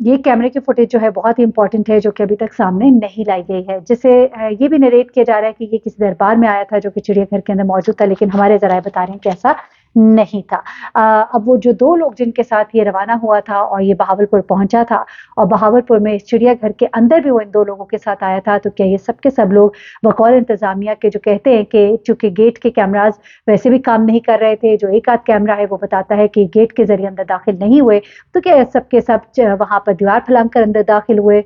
یہ کیمرے کی فوٹیج جو ہے بہت ہی امپورٹنٹ ہے، جو کہ ابھی تک سامنے نہیں لائی گئی ہے، جسے یہ بھی نریٹ کیا جا رہا ہے کہ یہ کسی دربار میں آیا تھا جو کہ چڑیا گھر کے اندر موجود تھا، لیکن ہمارے ذرائع بتا رہے ہیں کہ ایسا نہیں تھا۔ اب وہ جو 2 لوگ جن کے ساتھ یہ روانہ ہوا تھا اور یہ بہاولپور پہنچا تھا، اور بہاولپور میں اس چڑیا گھر کے اندر بھی وہ ان 2 لوگوں کے ساتھ آیا تھا، تو کیا یہ سب کے سب لوگ بقول انتظامیہ کے جو کہتے ہیں کہ چونکہ گیٹ کے کیمراز ویسے بھی کام نہیں کر رہے تھے، جو ایک آدھ کیمرہ ہے وہ بتاتا ہے کہ گیٹ کے ذریعے اندر داخل نہیں ہوئے، تو کیا سب کے سب وہاں پر دیوار پھلانگ کر اندر داخل ہوئے؟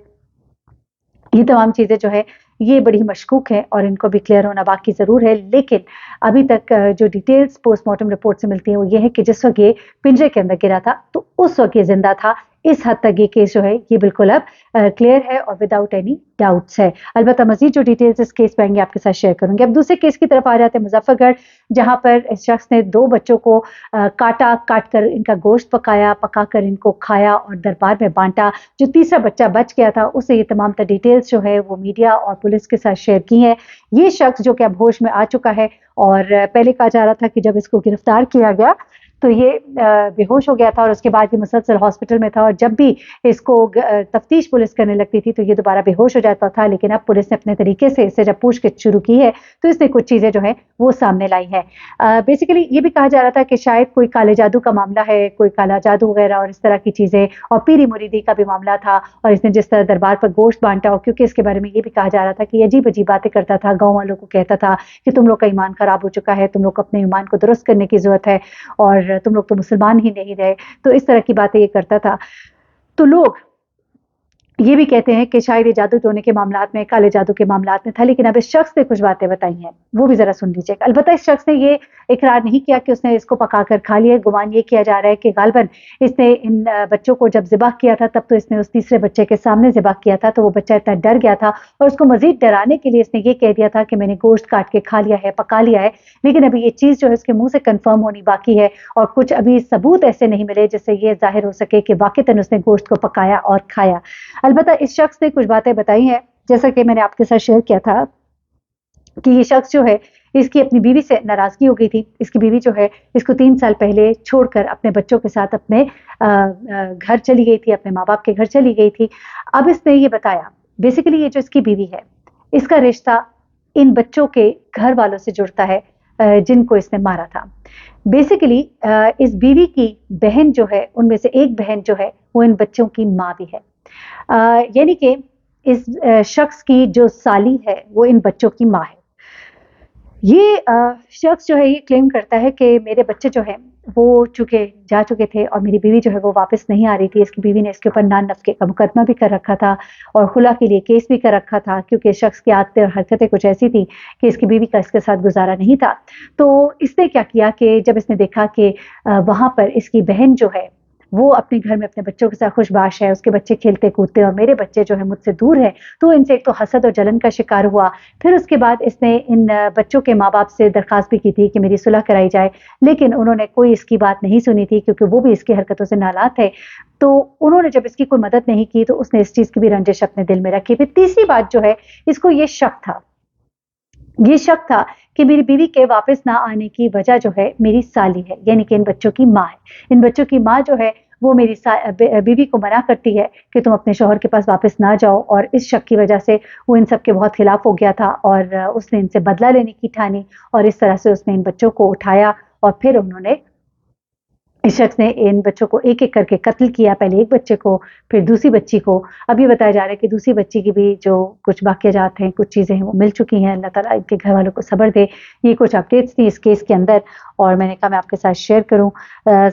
یہ تمام چیزیں جو ہے یہ بڑی مشکوک ہیں اور ان کو بھی کلیئر ہونا باقی ضرور ہے، لیکن ابھی تک جو ڈیٹیلز پوسٹ مارٹم رپورٹ سے ملتی ہیں وہ یہ ہے کہ جس وقت یہ پنجرے کے اندر گرا تھا تو اس وقت یہ زندہ تھا۔ اس حد تک یہ کیس جو ہے یہ بالکل اب کلیئر ہے اور وداؤٹ اینی ڈاؤٹس ہے۔ البتہ مزید جو ڈیٹیلز اس کیس پہ آئیں گے آپ کے ساتھ شیئر کروں گے۔ اب دوسرے کیس کی طرف آ جاتے ہیں، مظفر گڑھ، جہاں پر اس شخص نے 2 بچوں کو کاٹ کر ان کا گوشت پکا کر ان کو کھایا اور دربار میں بانٹا۔ جو تیسرا بچہ بچ گیا تھا اسے یہ تمام تر ڈیٹیلز جو ہے وہ میڈیا اور پولیس کے ساتھ شیئر کی ہیں۔ یہ شخص جو کہ اب ہوش میں آ چکا ہے، اور پہلے کہا جا رہا تھا کہ جب اس کو گرفتار کیا گیا تو یہ بے ہوش ہو گیا تھا اور اس کے بعد یہ مسلسل ہاسپٹل میں تھا، اور جب بھی اس کو تفتیش پولیس کرنے لگتی تھی تو یہ دوبارہ بے ہوش ہو جاتا تھا، لیکن اب پولیس نے اپنے طریقے سے اسے جب پوچھ گچھ شروع کی ہے تو اس نے کچھ چیزیں جو ہے وہ سامنے لائی ہے۔ بیسیکلی یہ بھی کہا جا رہا تھا کہ شاید کوئی کالے جادو کا معاملہ ہے، کوئی کالا جادو وغیرہ اور اس طرح کی چیزیں، اور پیری مریدی کا بھی معاملہ تھا، اور اس نے جس طرح دربار پر گوشت بانٹا، اور کیونکہ اس کے بارے میں یہ بھی کہا جا رہا تھا کہ یہ عجیب عجیب باتیں کرتا تھا، گاؤں والوں کو کہتا تھا کہ تم لوگ کا ایمان خراب ہو چکا ہے، تم لوگ کو اپنے ایمان کو درست کرنے کی ضرورت ہے، اور تم لوگ تو مسلمان ہی نہیں رہے، تو اس طرح کی باتیں یہ کرتا تھا۔ تو لوگ یہ بھی کہتے ہیں کہ شاید یہ جادو ٹونے کے معاملات میں، کالے جادو کے معاملات میں تھا، لیکن اب اس شخص نے کچھ باتیں بتائی ہیں، وہ بھی ذرا سن لیجیے گا۔ البتہ اس شخص نے یہ اقرار نہیں کیا کہ اس نے اس کو پکا کر کھا لیا۔ گمان یہ کیا جا رہا ہے کہ غالباً اس نے ان بچوں کو جب ذبح کیا تھا تب تو اس نے اس تیسرے بچے کے سامنے ذبح کیا تھا، تو وہ بچہ اتنا ڈر گیا تھا اور اس کو مزید ڈرانے کے لیے اس نے یہ کہہ دیا تھا کہ میں نے گوشت کاٹ کے کھا لیا ہے، پکا لیا ہے، لیکن ابھی یہ چیز جو ہے اس کے منہ سے کنفرم ہونی باقی ہے، اور کچھ ابھی ثبوت ایسے نہیں ملے جس سے یہ ظاہر ہو سکے کہ واقعتاً اس نے گوشت کو پکایا اور کھایا۔ البتہ اس شخص نے کچھ باتیں بتائی ہیں، جیسا کہ میں نے آپ کے ساتھ شیئر کیا تھا کہ یہ شخص جو ہے اس کی اپنی بیوی سے ناراضگی ہو گئی تھی۔ اس کی بیوی جو ہے اس کو 3 سال پہلے چھوڑ کر اپنے بچوں کے ساتھ اپنے گھر چلی گئی تھی، اپنے ماں باپ کے گھر چلی گئی تھی۔ اب اس نے یہ بتایا، بیسیکلی یہ جو اس کی بیوی ہے اس کا رشتہ ان بچوں کے گھر والوں سے جڑتا ہے جن کو اس نے مارا تھا۔ بیسیکلی اس بیوی کی بہن جو ہے، ان میں سے ایک بہن جو ہے وہ ان بچوں کی ماں بھی ہے، یعنی کہ اس شخص کی جو سالی ہے وہ ان بچوں کی ماں ہے۔ یہ شخص جو ہے یہ کلیم کرتا ہے کہ میرے بچے جو ہیں وہ چونکہ جا چکے تھے اور میری بیوی جو ہے وہ واپس نہیں آ رہی تھی، اس کی بیوی نے اس کے اوپر نان نفقے کا مقدمہ بھی کر رکھا تھا اور خلا کے لیے کیس بھی کر رکھا تھا، کیونکہ شخص کی عادتیں اور حرکتیں کچھ ایسی تھی کہ اس کی بیوی کا اس کے ساتھ گزارا نہیں تھا۔ تو اس نے کیا کیا کہ جب اس نے دیکھا کہ وہاں پر اس کی بہن جو ہے وہ اپنے گھر میں اپنے بچوں کے ساتھ خوش باش ہے، اس کے بچے کھیلتے کودتے اور میرے بچے جو ہے مجھ سے دور ہے، تو ان سے ایک تو حسد اور جلن کا شکار ہوا۔ پھر اس کے بعد اس نے ان بچوں کے ماں باپ سے درخواست بھی کی تھی کہ میری صلح کرائی جائے، لیکن انہوں نے کوئی اس کی بات نہیں سنی تھی، کیونکہ وہ بھی اس کی حرکتوں سے نالاں تھے۔ تو انہوں نے جب اس کی کوئی مدد نہیں کی تو اس نے اس چیز کی بھی رنجش اپنے دل میں رکھی۔ پھر تیسری بات جو ہے، اس کو یہ شک تھا کہ میری بیوی کے واپس نہ آنے کی وجہ جو ہے میری سالی ہے، یعنی کہ ان بچوں کی ماں ہے۔ ان بچوں کی ماں جو ہے وہ میری بیوی کو منع کرتی ہے کہ تم اپنے شوہر کے پاس واپس نہ جاؤ، اور اس شک کی وجہ سے وہ ان سب کے بہت خلاف ہو گیا تھا اور اس نے ان سے بدلہ لینے کی ٹھانی، اور اس طرح سے اس نے ان بچوں کو اٹھایا اور پھر انہوں نے اس شخص نے ان بچوں کو ایک ایک کر کے قتل کیا، پہلے ایک بچے کو پھر دوسری بچی کو۔ اب یہ بتایا جا رہا ہے کہ دوسری بچی کی بھی جو کچھ واقعات ہیں، کچھ چیزیں ہیں وہ مل چکی ہیں۔ اللہ تعالیٰ ان کے گھر والوں کو صبر دے۔ یہ کچھ اپڈیٹس تھی اس کیس کے اندر اور میں نے کہا میں آپ کے ساتھ شیئر کروں۔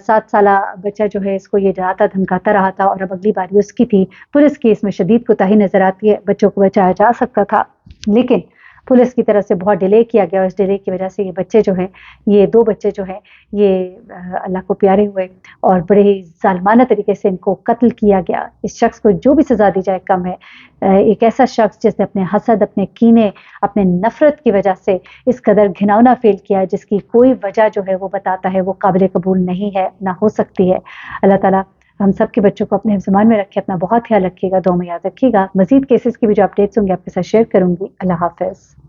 7 سالہ بچہ جو ہے اس کو یہ ڈراتا دھمکاتا رہا تھا اور اب اگلی باری اس کی تھی۔ پولیس کی اس میں شدید کوتاہی نظر آتی ہے، بچوں کو بچایا جا سکتا تھا لیکن پولیس کی طرف سے بہت ڈیلے کیا گیا، اور اس ڈیلے کی وجہ سے یہ بچے جو ہیں، یہ 2 بچے جو ہیں یہ اللہ کو پیارے ہوئے اور بڑے ہی ظالمانہ طریقے سے ان کو قتل کیا گیا۔ اس شخص کو جو بھی سزا دی جائے کم ہے۔ ایک ایسا شخص جس نے اپنے حسد، اپنے کینے، اپنے نفرت کی وجہ سے اس قدر گھناؤنا فیل کیا جس کی کوئی وجہ جو ہے وہ بتاتا ہے وہ قابل قبول نہیں ہے، نہ ہو سکتی ہے۔ اللہ تعالیٰ ہم سب کے بچوں کو اپنے زمان میں رکھے، اپنا بہت خیال رکھیے گا، دعا میں یاد رکھیے گا۔ مزید کیسز کی بھی جو اپڈیٹس ہوں گے آپ کے ساتھ شیئر کروں گی۔ اللہ حافظ۔